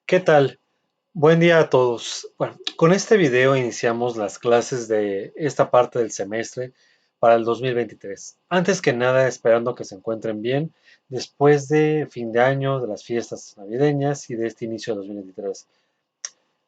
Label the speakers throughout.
Speaker 1: ¿Qué tal? Buen día a todos. Bueno, con este video iniciamos las clases de esta parte del semestre para el 2023. Antes que nada, esperando que se encuentren bien después de fin de año, de las fiestas navideñas y de este inicio de 2023.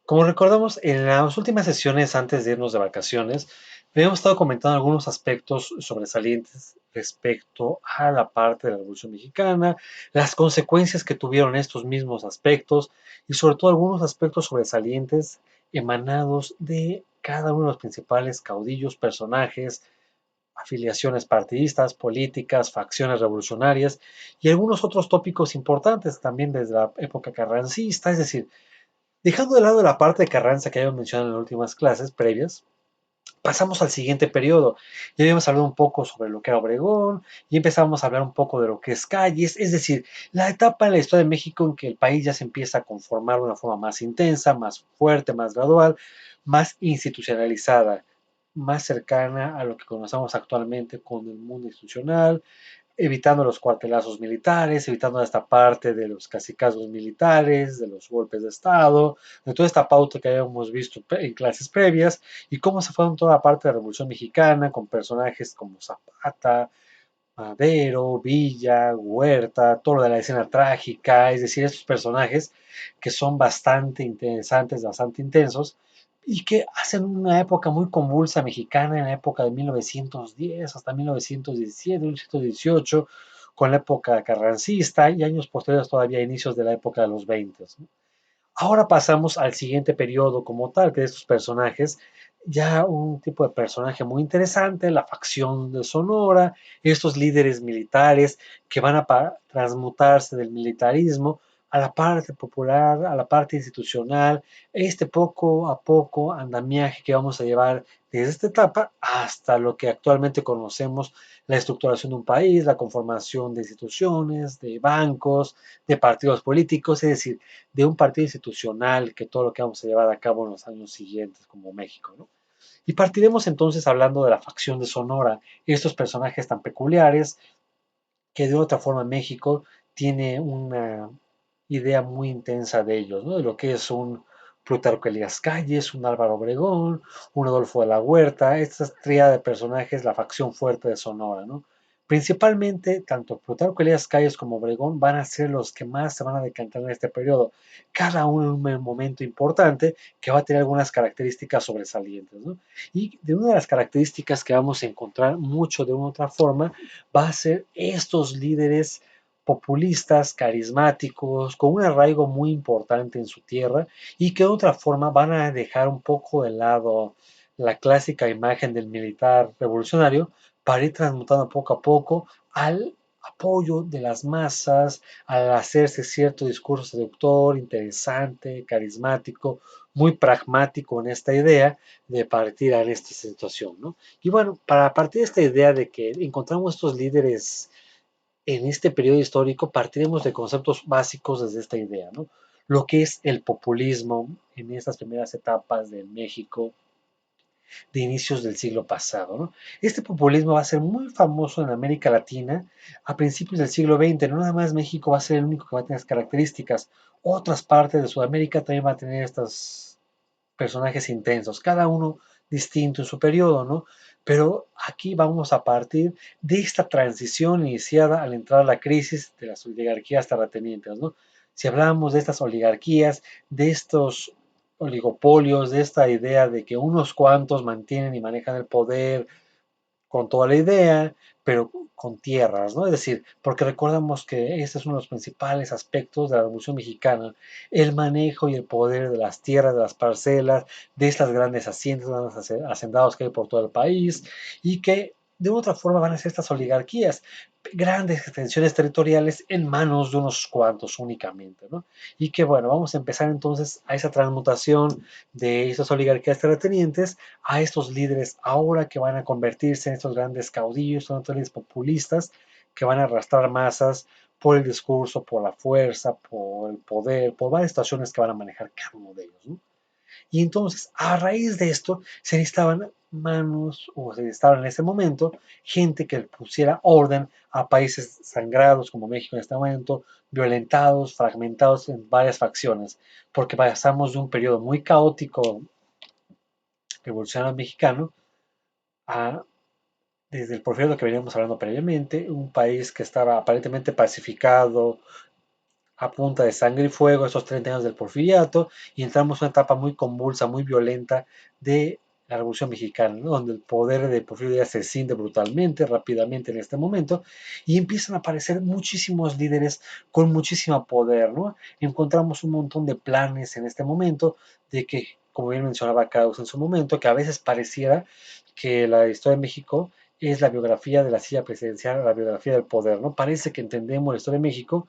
Speaker 1: Como recordamos, en las últimas sesiones antes de irnos de vacaciones, habíamos estado comentando algunos aspectos sobresalientes respecto a la parte de la Revolución Mexicana, las consecuencias que tuvieron estos mismos aspectos y sobre todo algunos aspectos sobresalientes emanados de cada uno de los principales caudillos, personajes, afiliaciones partidistas, políticas, facciones revolucionarias y algunos otros tópicos importantes también desde la época carrancista, es decir, dejando de lado la parte de Carranza que habíamos mencionado en las últimas clases previas, pasamos al siguiente periodo. Ya habíamos hablado un poco sobre lo que era Obregón y empezamos a hablar un poco de lo que es Calles, es decir, la etapa en la historia de México en que el país ya se empieza a conformar de una forma más intensa, más fuerte, más gradual, más institucionalizada, más cercana a lo que conocemos actualmente con el mundo institucional, evitando los cuartelazos militares, evitando esta parte de los cacicazgos militares, de los golpes de Estado, de toda esta pauta que habíamos visto en clases previas, y cómo se fue en toda la parte de la Revolución Mexicana, con personajes como Zapata, Madero, Villa, Huerta, todo lo de la escena trágica, es decir, estos personajes que son bastante interesantes, bastante intensos, y que hacen una época muy convulsa mexicana en la época de 1910 hasta 1917, 1918, con la época carrancista y años posteriores todavía inicios de la época de los 20. ¿No? Ahora pasamos al siguiente periodo como tal, que de estos personajes, ya un tipo de personaje muy interesante, la facción de Sonora, estos líderes militares que van a transmutarse del militarismo a la parte popular, a la parte institucional, este poco a poco andamiaje que vamos a llevar desde esta etapa hasta lo que actualmente conocemos, la estructuración de un país, la conformación de instituciones, de bancos, de partidos políticos, es decir, de un partido institucional que todo lo que vamos a llevar a cabo en los años siguientes como México, ¿no? Y partiremos entonces hablando de la facción de Sonora, estos personajes tan peculiares que de otra forma México tiene una idea muy intensa de ellos, ¿no? De lo que es un Plutarco Elías Calles, un Álvaro Obregón, un Adolfo de la Huerta, esta tríada de personajes, la facción fuerte de Sonora, ¿no? Principalmente, tanto Plutarco Elías Calles como Obregón van a ser los que más se van a decantar en este periodo, cada uno en un momento importante que va a tener algunas características sobresalientes, ¿no? Y de una de las características que vamos a encontrar mucho de una u otra forma va a ser estos líderes populistas, carismáticos, con un arraigo muy importante en su tierra y que de otra forma van a dejar un poco de lado la clásica imagen del militar revolucionario para ir transmutando poco a poco al apoyo de las masas, al hacerse cierto discurso seductor, interesante, carismático, muy pragmático en esta idea de partir a esta situación, ¿no? Y bueno, para partir de esta idea de que encontramos estos líderes en este periodo histórico, partiremos de conceptos básicos desde esta idea, ¿no? Lo que es el populismo en estas primeras etapas de México de inicios del siglo pasado, ¿no? Este populismo va a ser muy famoso en América Latina a principios del siglo XX, no nada más México va a ser el único que va a tener estas características, otras partes de Sudamérica también van a tener estos personajes intensos, cada uno distinto en su periodo, ¿no? Pero aquí vamos a partir de esta transición iniciada al entrar a la crisis de las oligarquías terratenientes, ¿no? Si hablábamos de estas oligarquías, de estos oligopolios, de esta idea de que unos cuantos mantienen y manejan el poder con toda la idea, pero con tierras, ¿no? Es decir, porque recordamos que este es uno de los principales aspectos de la Revolución Mexicana, el manejo y el poder de las tierras, de las parcelas, de estas grandes haciendas, grandes hacendados que hay por todo el país, y que de otra forma van a ser estas oligarquías, grandes extensiones territoriales en manos de unos cuantos únicamente, ¿no? Y que bueno, vamos a empezar entonces a esa transmutación de estas oligarquías terratenientes a estos líderes ahora que van a convertirse en estos grandes caudillos, son estos líderes populistas que van a arrastrar masas por el discurso, por la fuerza, por el poder, por varias situaciones que van a manejar cada uno de ellos, ¿no? Y entonces, a raíz de esto, se necesitaban manos, o se estaba en ese momento, gente que pusiera orden a países sangrados como México en este momento, violentados, fragmentados en varias facciones, porque pasamos de un periodo muy caótico revolucionario mexicano a, desde el porfiriato que veníamos hablando previamente, un país que estaba aparentemente pacificado, a punta de sangre y fuego, esos 30 años del porfiriato, y entramos en una etapa muy convulsa, muy violenta de la Revolución Mexicana, ¿no? Donde el poder de Porfirio Díaz se escinde brutalmente, rápidamente en este momento, y empiezan a aparecer muchísimos líderes con muchísimo poder, ¿no? Encontramos un montón de planes en este momento de que, como bien mencionaba Kraus en su momento, que a veces pareciera que la historia de México es la biografía de la silla presidencial, la biografía del poder, ¿no? Parece que entendemos la historia de México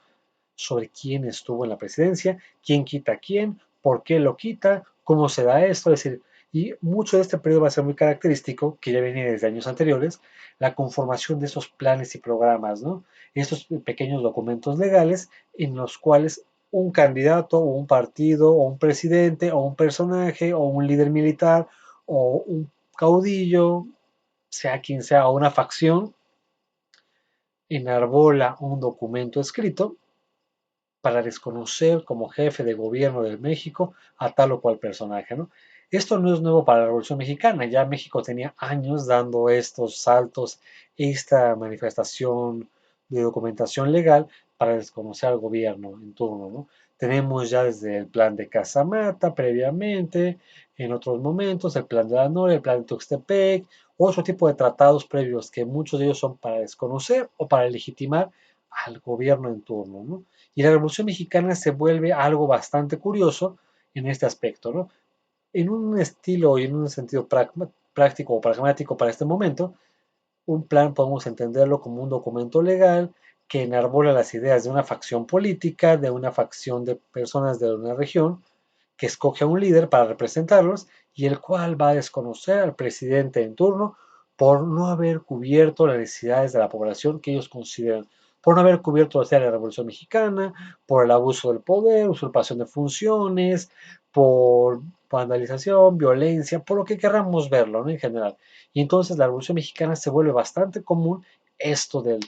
Speaker 1: sobre quién estuvo en la presidencia, quién quita a quién, por qué lo quita, cómo se da esto, es decir, y mucho de este periodo va a ser muy característico, que ya venía desde años anteriores, la conformación de estos planes y programas, ¿no? Estos pequeños documentos legales en los cuales un candidato o un partido o un presidente o un personaje o un líder militar o un caudillo, sea quien sea, o una facción, enarbola un documento escrito para desconocer como jefe de gobierno de México a tal o cual personaje, ¿no? Esto no es nuevo para la Revolución Mexicana, ya México tenía años dando estos saltos, esta manifestación de documentación legal para desconocer al gobierno en turno, ¿no? Tenemos ya desde el plan de Casamata previamente, en otros momentos, el plan de la Noria, el plan de Tuxtepec, otro tipo de tratados previos que muchos de ellos son para desconocer o para legitimar al gobierno en turno, ¿no? Y la Revolución Mexicana se vuelve algo bastante curioso en este aspecto, ¿no? En un estilo y en un sentido práctico o pragmático para este momento, un plan podemos entenderlo como un documento legal que enarbola las ideas de una facción política, de una facción de personas de una región, que escoge a un líder para representarlos y el cual va a desconocer al presidente en turno por no haber cubierto las necesidades de la población que ellos consideran, por no haber cubierto la Revolución Mexicana, por el abuso del poder, usurpación de funciones, por vandalización, violencia, por lo que queramos verlo, ¿no? En general. Y entonces la Revolución Mexicana se vuelve bastante común esto del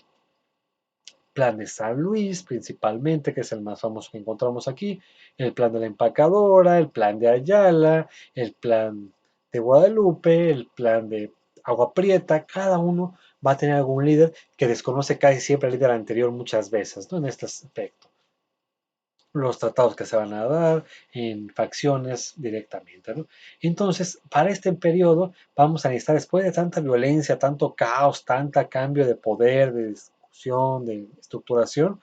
Speaker 1: plan de San Luis principalmente, que es el más famoso que encontramos aquí, el plan de la empacadora, el plan de Ayala, el plan de Guadalupe, el plan de Agua Prieta, cada uno va a tener algún líder que desconoce casi siempre al líder anterior muchas veces, ¿no? En este aspecto. Los tratados que se van a dar en facciones directamente, ¿no? Entonces, para este periodo vamos a necesitar, después de tanta violencia, tanto caos, tanta cambio de poder, de discusión, de estructuración,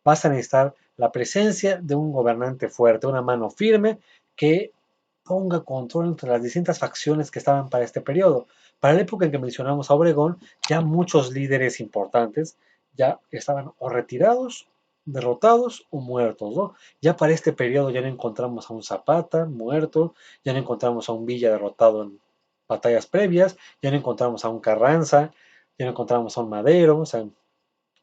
Speaker 1: vas a necesitar la presencia de un gobernante fuerte, una mano firme que ponga control entre las distintas facciones que estaban para este periodo. Para la época en que mencionamos a Obregón, ya muchos líderes importantes ya estaban o retirados, derrotados o muertos, ¿no? Ya para este periodo ya no encontramos a un Zapata muerto, ya no encontramos a un Villa derrotado en batallas previas, ya no encontramos a un Carranza, ya no encontramos a un Madero, o sea,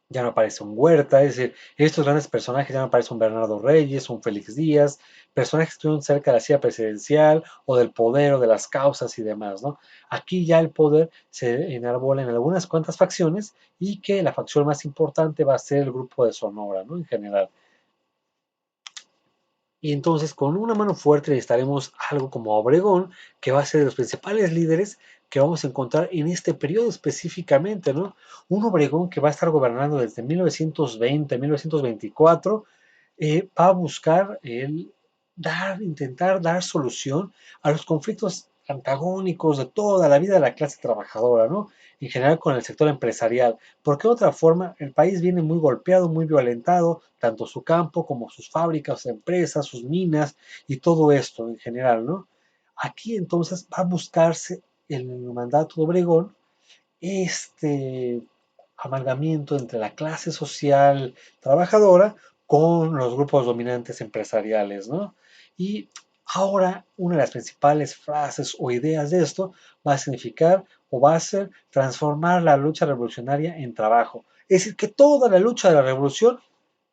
Speaker 1: ya no aparece un Huerta, es decir, estos grandes personajes ya no aparece un Bernardo Reyes, un Félix Díaz, personajes que estuvieron cerca de la silla presidencial o del poder o de las causas y demás, ¿no? Aquí ya el poder se enarbola en algunas cuantas facciones y que la facción más importante va a ser el grupo de Sonora, ¿no? En general. Y entonces con una mano fuerte necesitaremos algo como Obregón, que va a ser de los principales líderes que vamos a encontrar en este periodo específicamente, ¿no? Un Obregón que va a estar gobernando desde 1920, 1924, va a buscar el intentar dar solución a los conflictos antagónicos de toda la vida de la clase trabajadora, ¿no? En general con el sector empresarial, porque de otra forma el país viene muy golpeado, muy violentado, tanto su campo como sus fábricas, sus empresas, sus minas y todo esto en general, ¿no? Aquí entonces va a buscarse el mandato de Obregón este amalgamiento entre la clase social trabajadora con los grupos dominantes empresariales, ¿no? Y ahora una de las principales frases o ideas de esto va a significar o va a ser transformar la lucha revolucionaria en trabajo. Es decir, que toda la lucha de la revolución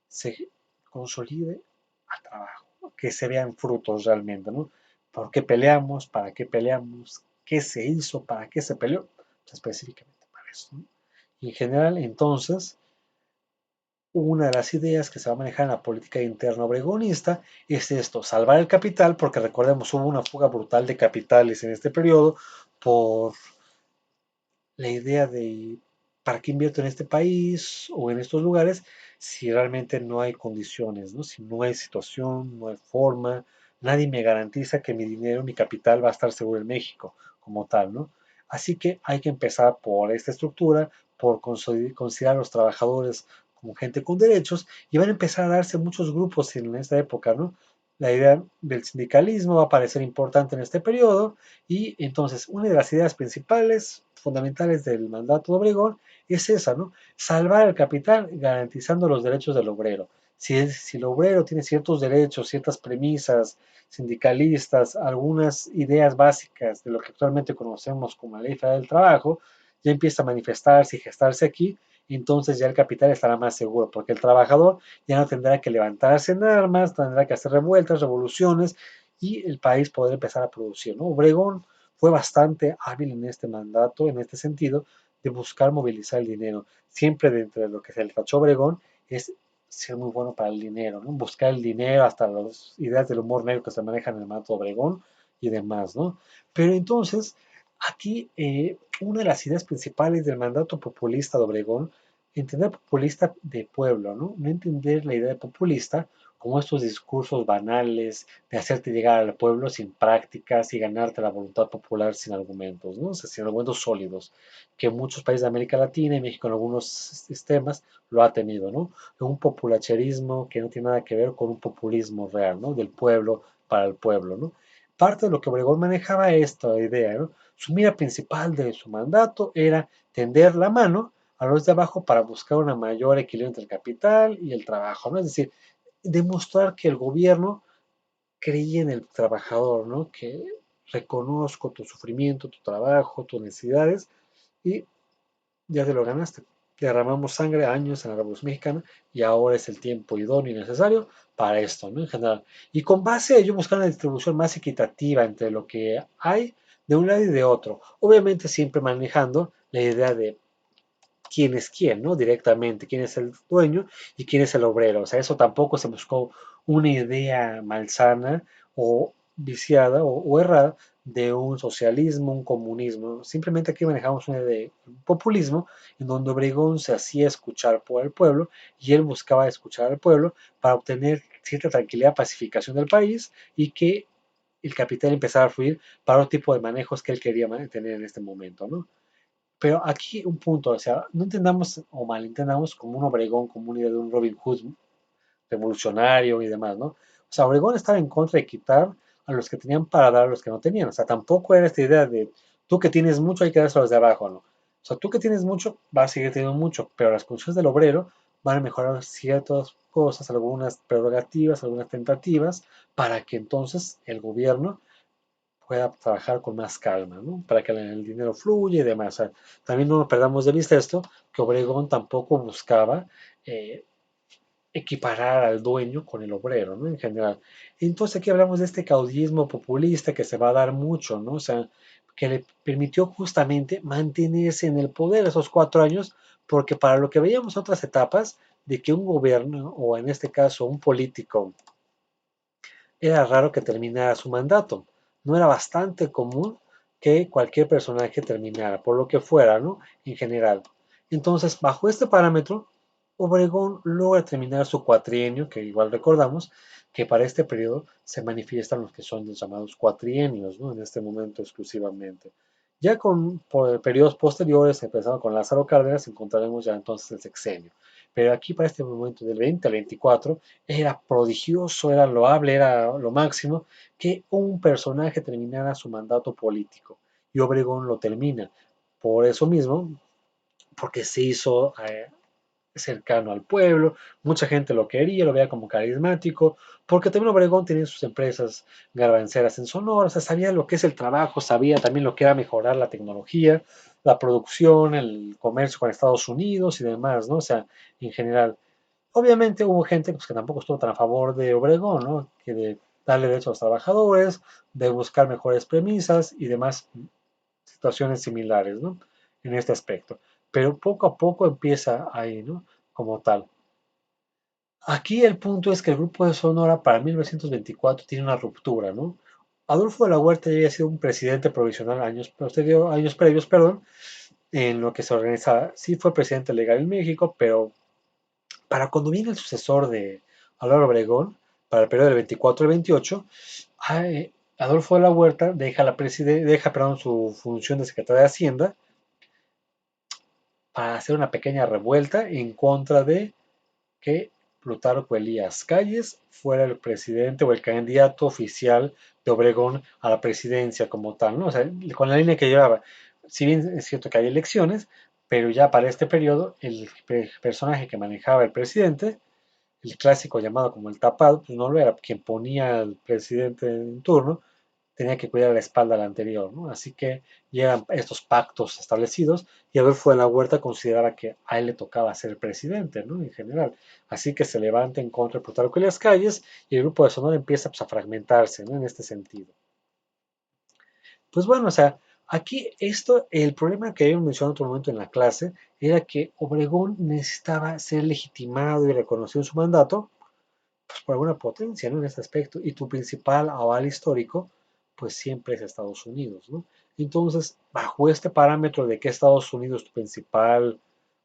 Speaker 1: se consolide a trabajo, que se vean frutos realmente, ¿no? ¿Por qué peleamos? ¿Para qué peleamos? qué se hizo, para qué se peleó, específicamente para eso, ¿no? Y en general, entonces, una de las ideas que se va a manejar en la política interna obregonista es esto, salvar el capital, porque recordemos, hubo una fuga brutal de capitales en este periodo por la idea de para qué invierto en este país o en estos lugares si realmente no hay condiciones, ¿no? Si no hay situación, no hay forma, nadie me garantiza que mi dinero, mi capital va a estar seguro en México como tal, ¿no? Así que hay que empezar por esta estructura, por considerar a los trabajadores como gente con derechos y van a empezar a darse muchos grupos en esta época, ¿no? La idea del sindicalismo va a parecer importante en este periodo y entonces, una de las ideas principales, fundamentales del mandato de Obregón es esa, ¿no? Salvar el capital garantizando los derechos del obrero. Si el obrero tiene ciertos derechos, ciertas premisas sindicalistas, algunas ideas básicas de lo que actualmente conocemos como la Ley Federal del Trabajo, ya empieza a manifestarse y gestarse aquí, entonces ya el capital estará más seguro, porque el trabajador ya no tendrá que levantarse en armas, tendrá que hacer revueltas, revoluciones, y el país podrá empezar a producir, ¿no? Obregón fue bastante hábil en este mandato, en este sentido, de buscar movilizar el dinero. Siempre dentro de lo que se le tachó Obregón es ser muy bueno para el dinero, ¿no? Buscar el dinero, hasta las ideas del humor negro que se manejan en el mandato de Obregón y demás, ¿no? Pero entonces, aquí una de las ideas principales del mandato populista de Obregón, entender populista de pueblo, ¿no? No entender la idea de populista como estos discursos banales de hacerte llegar al pueblo sin prácticas y ganarte la voluntad popular sin argumentos, ¿no? O sea, sin argumentos sólidos, que muchos países de América Latina y México en algunos sistemas lo ha tenido, ¿no? Un populacherismo que no tiene nada que ver con un populismo real, ¿no? Del pueblo para el pueblo, ¿no? Parte de lo que Obregón manejaba esta idea, ¿no? Su mira principal de su mandato era tender la mano a los de abajo para buscar una mayor equilibrio entre el capital y el trabajo, ¿no? Es decir, demostrar que el gobierno creía en el trabajador, ¿no? Que reconozco tu sufrimiento, tu trabajo, tus necesidades y ya te lo ganaste. Derramamos sangre años en la Revolución Mexicana y ahora es el tiempo idóneo y necesario para esto, ¿no? En general. Y con base a ello buscar una distribución más equitativa entre lo que hay de un lado y de otro. Obviamente siempre manejando la idea de quién es quién, ¿no? Directamente, quién es el dueño y quién es el obrero. O sea, eso tampoco se buscó una idea malsana o viciada o errada de un socialismo, un comunismo. Simplemente aquí manejamos una idea de populismo en donde Obregón se hacía escuchar por el pueblo y él buscaba escuchar al pueblo para obtener cierta tranquilidad, pacificación del país y que el capital empezara a fluir para otro tipo de manejos que él quería tener en este momento, ¿no? Pero aquí un punto, o sea, no entendamos o malentendamos como un Obregón, como una idea de un Robin Hood revolucionario y demás, ¿no? O sea, Obregón estaba en contra de quitar a los que tenían para dar a los que no tenían. O sea, tampoco era esta idea de tú que tienes mucho hay que darse a los de abajo, ¿no? O sea, tú que tienes mucho vas a seguir teniendo mucho, pero las condiciones del obrero van a mejorar ciertas cosas, algunas prerrogativas, algunas tentativas, para que entonces el gobierno pueda trabajar con más calma, ¿no? Para que el dinero fluya y demás. O sea, también no perdamos de vista esto, que Obregón tampoco buscaba eh, equiparar al dueño con el obrero, ¿no? En general. Entonces aquí hablamos de este caudillismo populista que se va a dar mucho, ¿no? O sea, que le permitió justamente mantenerse en el poder esos 4 años, porque para lo que veíamos en otras etapas, de que un gobierno, o en este caso un político, era raro que terminara su mandato. No era bastante común que cualquier personaje terminara, por lo que fuera, ¿no? En general. Entonces, bajo este parámetro, Obregón logra terminar su cuatrienio, que igual recordamos que para este periodo se manifiestan los que son los llamados cuatrienios, ¿no? En este momento exclusivamente. Ya con por periodos posteriores, empezando con Lázaro Cárdenas, encontraremos ya entonces el sexenio. Pero aquí para este momento del 20 al 24 era prodigioso, era loable, era lo máximo que un personaje terminara su mandato político. Y Obregón lo termina. Por eso mismo, porque se hizo cercano al pueblo, mucha gente lo quería, lo veía como carismático, porque también Obregón tenía sus empresas garbanceras en Sonora, o sea, sabía lo que es el trabajo, sabía también lo que era mejorar la tecnología, la producción, el comercio con Estados Unidos y demás, ¿no? O sea, en general. Obviamente hubo gente pues, que tampoco estuvo tan a favor de Obregón, ¿no? Que de darle derechos a los trabajadores, de buscar mejores premisas y demás situaciones similares, ¿no? En este aspecto. Pero poco a poco empieza ahí, ¿no? Como tal. Aquí el punto es que el grupo de Sonora para 1924 tiene una ruptura, ¿no? Adolfo de la Huerta ya había sido un presidente provisional años previos, perdón, en lo que se organiza, sí fue presidente legal en México, pero para cuando viene el sucesor de Álvaro Obregón, para el periodo del 24 al 28, Adolfo de la Huerta deja perdón, su función de secretario de Hacienda para hacer una pequeña revuelta en contra de que Plutarco Elías Calles fuera el presidente o el candidato oficial de Obregón a la presidencia como tal, ¿no? O sea, con la línea que llevaba. Si bien es cierto que hay elecciones, pero ya para este periodo el personaje que manejaba el presidente, el clásico llamado como el tapado, pues no lo era, quien ponía al presidente en turno, tenía que cuidar la espalda al anterior, ¿no? Así que llegan estos pactos establecidos y Adolfo de la Huerta consideraba que a él le tocaba ser presidente, ¿no? En general. Así que se levanta en contra de Plutarco y las calles y el grupo de Sonora empieza pues, a fragmentarse, ¿no? En este sentido. Pues bueno, o sea, aquí el problema que habíamos mencionado en otro momento en la clase era que Obregón necesitaba ser legitimado y reconocido en su mandato pues, por alguna potencia, ¿no? En este aspecto. Y tu principal aval histórico, pues siempre es Estados Unidos, ¿no? Entonces, bajo este parámetro de que Estados Unidos es tu principal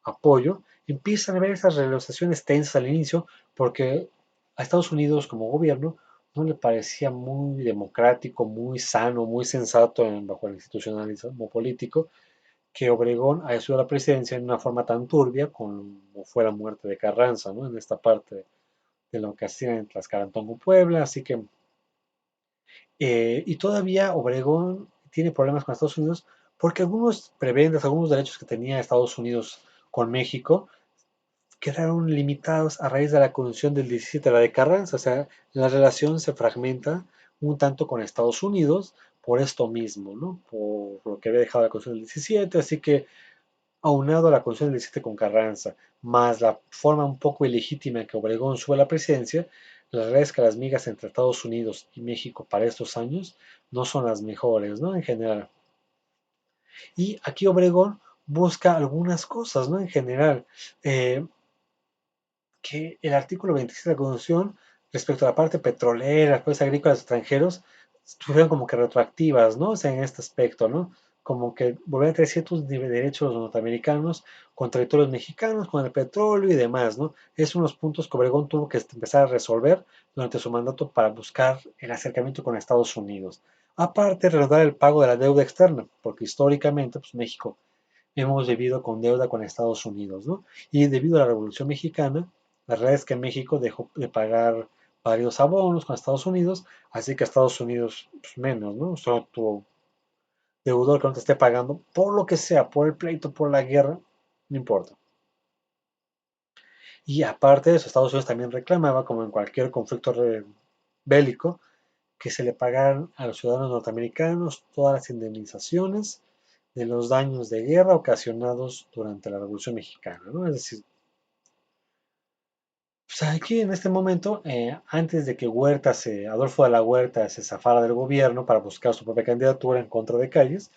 Speaker 1: apoyo, empiezan a haber esas relaciones tensas al inicio, porque a Estados Unidos como gobierno no le parecía muy democrático, muy sano, muy sensato bajo el institucionalismo político, que Obregón haya sido la presidencia en una forma tan turbia como fue la muerte de Carranza, ¿no? En esta parte de lo que hacían en Tlaxcalantongo, Puebla, así que, y todavía Obregón tiene problemas con Estados Unidos porque algunos prebendas, algunos derechos que tenía Estados Unidos con México quedaron limitados a raíz de la Constitución del 17, la de Carranza, o sea, la relación se fragmenta un tanto con Estados Unidos por esto mismo, ¿no? Por lo que había dejado la Constitución del 17, así que aunado a la Constitución del 17 con Carranza, más la forma un poco ilegítima en que Obregón sube a la presidencia, la verdad es que las migas entre Estados Unidos y México para estos años no son las mejores, ¿no? En general. Y aquí Obregón busca algunas cosas, ¿no? En general, eh, que el artículo 27 de la Constitución respecto a la parte petrolera, las cosas agrícolas extranjeros, fueron como que retroactivas, ¿no? O sea, en este aspecto, ¿no? Como que volver a tener ciertos derechos los norteamericanos con territorios mexicanos, con el petróleo y demás, ¿no? Es unos puntos que Obregón tuvo que empezar a resolver durante su mandato para buscar el acercamiento con Estados Unidos. Aparte, reanudar el pago de la deuda externa, porque históricamente, pues México hemos vivido con deuda con Estados Unidos, ¿no? Y debido a la Revolución Mexicana, la verdad es que México dejó de pagar varios abonos con Estados Unidos, así que Estados Unidos pues, menos, ¿no? Solo tu deudor que no te esté pagando, por lo que sea, por el pleito, por la guerra, no importa. Y aparte de eso, Estados Unidos también reclamaba, como en cualquier conflicto bélico, que se le pagaran a los ciudadanos norteamericanos todas las indemnizaciones de los daños de guerra ocasionados durante la Revolución Mexicana, ¿no? Es decir, pues aquí en este momento, antes de que Adolfo de la Huerta se zafara del gobierno para buscar su propia candidatura en contra de Calles,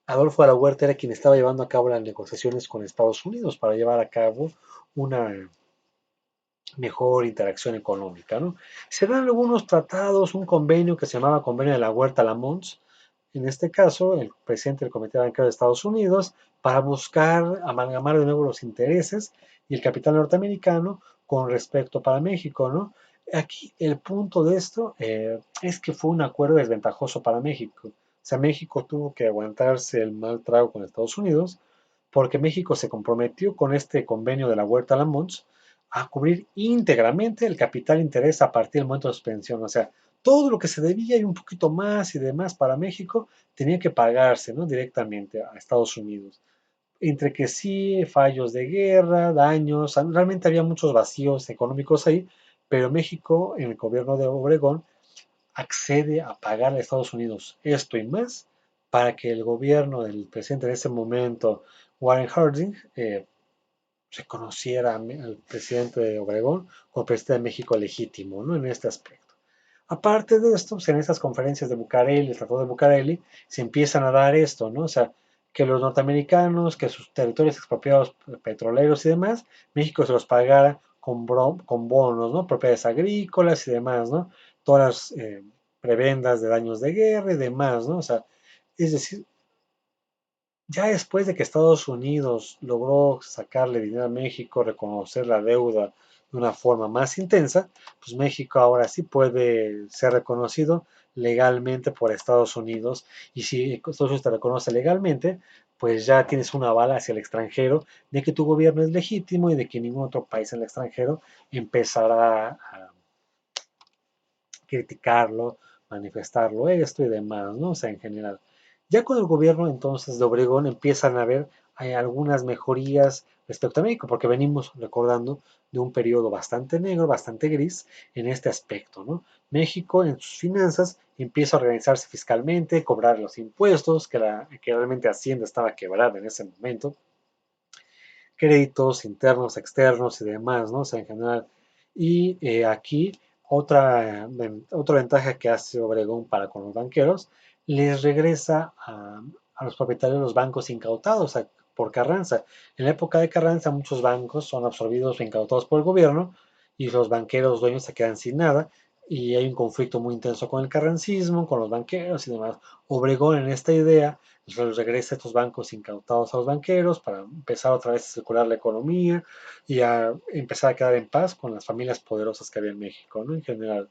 Speaker 1: Adolfo de la Huerta era quien estaba llevando a cabo las negociaciones con Estados Unidos para llevar a cabo una mejor interacción económica, ¿no? Se dan algunos tratados, un convenio que se llamaba Convenio de la Huerta-Lamont, en este caso, el presidente del Comité Bancario de Estados Unidos, para buscar amalgamar de nuevo los intereses y el capital norteamericano con respecto para México, ¿no? Aquí el punto de esto es que fue un acuerdo desventajoso para México. O sea, México tuvo que aguantarse el mal trago con Estados Unidos porque México se comprometió con este convenio de la Huerta Lamont a cubrir íntegramente el capital interés a partir del momento de suspensión. O sea, todo lo que se debía y un poquito más y demás para México tenía que pagarse, ¿no? Directamente a Estados Unidos. Entre que sí, fallos de guerra, daños, realmente había muchos vacíos económicos ahí, pero México, en el gobierno de Obregón, accede a pagar a Estados Unidos esto y más para que el gobierno del presidente en ese momento, Warren Harding, reconociera al presidente de Obregón como presidente de México legítimo, ¿no? En este aspecto. Aparte de esto, pues, en estas conferencias de Bucareli, el Tratado de Bucareli, se empiezan a dar esto, ¿no? O sea, que los norteamericanos, que sus territorios expropiados petroleros y demás, México se los pagara con bonos, ¿no? Propiedades agrícolas y demás, ¿no? Todas las prebendas de daños de guerra y demás, ¿no? O sea, es decir, ya después de que Estados Unidos logró sacarle dinero a México, reconocer la deuda de una forma más intensa, pues México ahora sí puede ser reconocido legalmente por Estados Unidos. Y si Estados Unidos te reconoce legalmente, pues ya tienes una bala hacia el extranjero de que tu gobierno es legítimo y de que ningún otro país en el extranjero empezará a criticarlo, manifestarlo, esto y demás, ¿no? O sea, en general. Ya con el gobierno entonces de Obregón empiezan a haber algunas mejorías respecto a México, porque venimos recordando de un periodo bastante negro, bastante gris en este aspecto, ¿no? México en sus finanzas empieza a organizarse fiscalmente, cobrar los impuestos, que realmente Hacienda estaba quebrada en ese momento, créditos internos, externos y demás, ¿no? O sea, en general. Y aquí otra ventaja que hace Obregón para con los banqueros, les regresa a los propietarios de los bancos incautados por Carranza. En la época de Carranza muchos bancos son absorbidos o incautados por el gobierno y los banqueros dueños se quedan sin nada y hay un conflicto muy intenso con el carrancismo, con los banqueros y demás. Obregón en esta idea les regresa estos bancos incautados a los banqueros para empezar otra vez a circular la economía y a empezar a quedar en paz con las familias poderosas que había en México, ¿no? En general.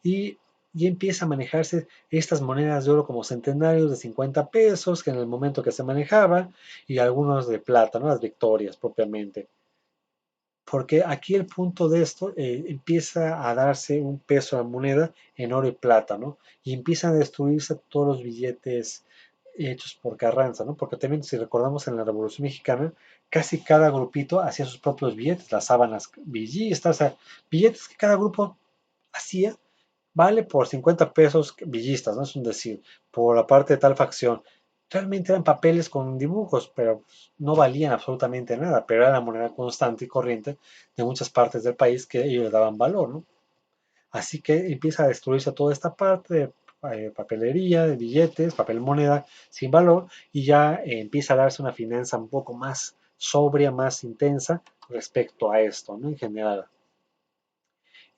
Speaker 1: Y, y empieza a manejarse estas monedas de oro como centenarios de 50 pesos, que en el momento que se manejaba, y algunos de plata, ¿no? Las victorias propiamente. Porque aquí el punto de esto empieza a darse un peso a la moneda en oro y plata, ¿no? Y empiezan a destruirse todos los billetes hechos por Carranza, ¿no? Porque también, si recordamos en la Revolución Mexicana, casi cada grupito hacía sus propios billetes, las sábanas villistas, o sea, billetes que cada grupo hacía, vale por 50 pesos villistas, ¿no? Es un decir, por la parte de tal facción. Realmente eran papeles con dibujos, pero no valían absolutamente nada, pero era la moneda constante y corriente de muchas partes del país que ellos le daban valor, ¿no? Así que empieza a destruirse toda esta parte de papelería, de billetes, papel moneda sin valor, y ya empieza a darse una finanza un poco más sobria, más intensa respecto a esto, ¿no? En general.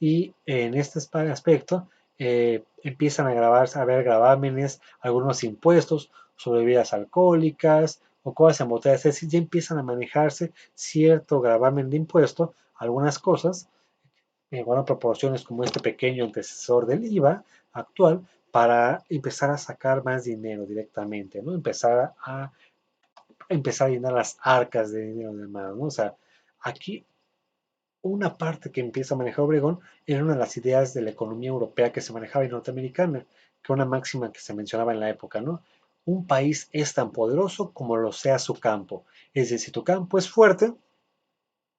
Speaker 1: Y en este aspecto empiezan a grabarse, a haber gravámenes, algunos impuestos sobre bebidas alcohólicas o cosas embotelladas, es decir, ya empiezan a manejarse cierto gravamen de impuesto, algunas cosas, en igual proporciones como este pequeño antecesor del IVA actual, para empezar a sacar más dinero directamente, ¿no? Empezar a llenar las arcas de dinero de más, ¿no? O sea, aquí una parte que empieza a manejar Obregón era una de las ideas de la economía europea que se manejaba y norteamericana, que una máxima que se mencionaba en la época, ¿no? Un país es tan poderoso como lo sea su campo. Es decir, si tu campo es fuerte,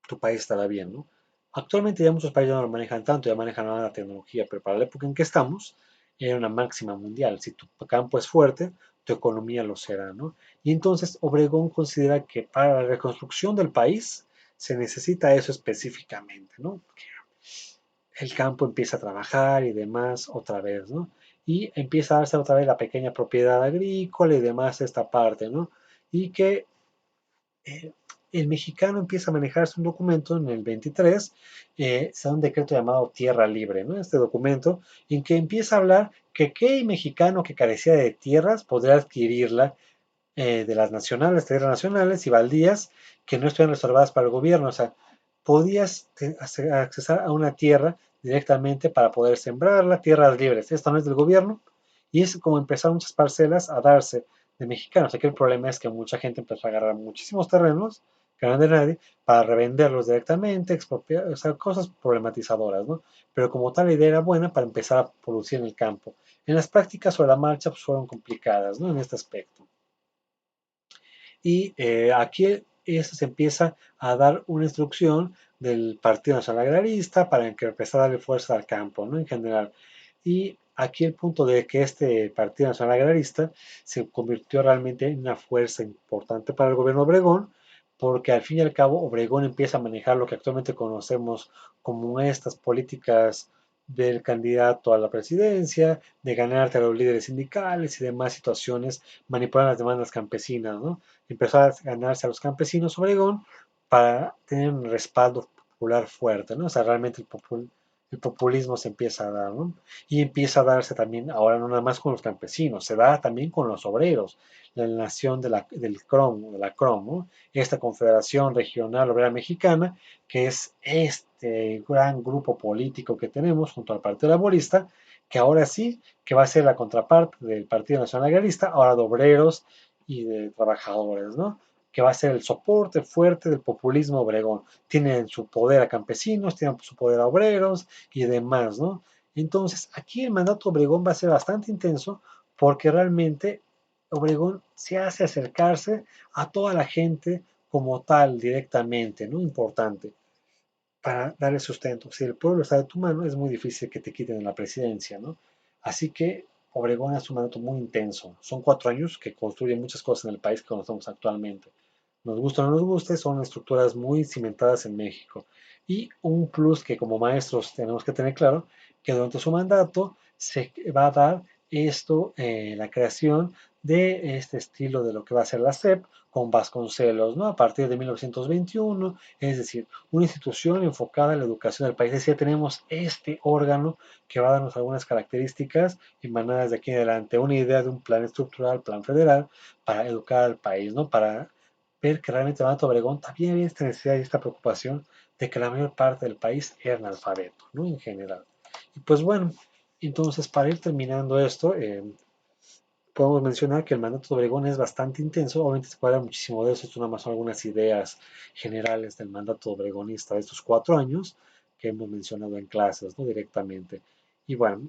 Speaker 1: tu país estará bien, ¿no? Actualmente ya muchos países no lo manejan tanto, ya manejan la tecnología, pero para la época en que estamos, era una máxima mundial. Si tu campo es fuerte, tu economía lo será, ¿no? Y entonces Obregón considera que para la reconstrucción del país se necesita eso específicamente, ¿no? El campo empieza a trabajar y demás otra vez, ¿no? Y empieza a darse otra vez la pequeña propiedad agrícola y demás esta parte, ¿no? Y que eh, el mexicano empieza a manejarse un documento en el 23, se da un decreto llamado Tierra Libre, ¿no? Este documento en que empieza a hablar que qué mexicano que carecía de tierras podría adquirirla de las nacionales, tierras nacionales y baldías que no estuvieran reservadas para el gobierno. O sea, podías accesar a una tierra directamente para poder sembrarla, tierras libres. Esto no es del gobierno y es como empezaron muchas parcelas a darse de mexicanos. Aquí el problema es que mucha gente empezó a agarrar muchísimos terrenos que no eran de nadie para revenderlos directamente, expropiar, o sea, cosas problematizadoras, ¿no? Pero como tal la idea era buena para empezar a producir en el campo. En las prácticas sobre la marcha pues, fueron complicadas, ¿no? En este aspecto. Y aquí eso se empieza a dar una instrucción del Partido Nacional Agrarista para que empezara a darle fuerza al campo, ¿no? En general. Y aquí el punto de que este Partido Nacional Agrarista se convirtió realmente en una fuerza importante para el gobierno de Obregón, porque al fin y al cabo Obregón empieza a manejar lo que actualmente conocemos como estas políticas del candidato a la presidencia, de ganarte a los líderes sindicales y demás situaciones, manipular las demandas campesinas, ¿no? Empezar a ganarse a los campesinos Obregón para tener un respaldo popular fuerte, ¿no? O sea, realmente el populismo se empieza a dar, ¿no? Y empieza a darse también, ahora no nada más con los campesinos, se da también con los obreros, la nación del CROM, de la CROM, ¿no? Esta Confederación Regional Obrera Mexicana, que es este gran grupo político que tenemos junto al Partido Laborista, que ahora sí, que va a ser la contraparte del Partido Nacional Agrarista, ahora de obreros y de trabajadores, ¿no? Que va a ser el soporte fuerte del populismo obregón. Tienen su poder a campesinos, tienen su poder a obreros y demás, ¿no? Entonces, aquí el mandato Obregón va a ser bastante intenso porque realmente Obregón se hace acercarse a toda la gente como tal directamente, ¿no? Importante para darle sustento. Si el pueblo está de tu mano, es muy difícil que te quiten la presidencia, ¿no? Así que Obregón es un mandato muy intenso. Son 4 años que construyen muchas cosas en el país que conocemos actualmente. Nos gusta o no nos guste, son estructuras muy cimentadas en México. Y un plus que como maestros tenemos que tener claro, que durante su mandato se va a dar esto, la creación de este estilo de lo que va a ser la SEP con Vasconcelos, ¿no? A partir de 1921, es decir, una institución enfocada en la educación del país. Es decir, tenemos este órgano que va a darnos algunas características emanadas de aquí en adelante, una idea de un plan estructural, plan federal, para educar al país, ¿no? Para ver que realmente Mato Obregón también había esta necesidad y esta preocupación de que la mayor parte del país era analfabeto, ¿no? En general. Y pues bueno, entonces para ir terminando esto, podemos mencionar que el mandato de Obregón es bastante intenso, obviamente se puede hablar muchísimo de eso, esto nada más son algunas ideas generales del mandato obregonista de estos 4 años que hemos mencionado en clases, ¿no? Directamente. Y bueno,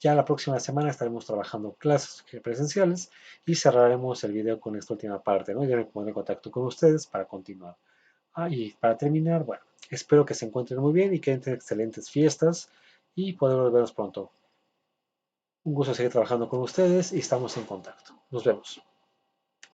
Speaker 1: ya la próxima semana estaremos trabajando clases presenciales y cerraremos el video con esta última parte, ¿no? Ya me pondré en contacto con ustedes para continuar. Y para terminar, bueno, espero que se encuentren muy bien y que entren excelentes fiestas y poder verlos pronto. Un gusto seguir trabajando con ustedes y estamos en contacto. Nos vemos.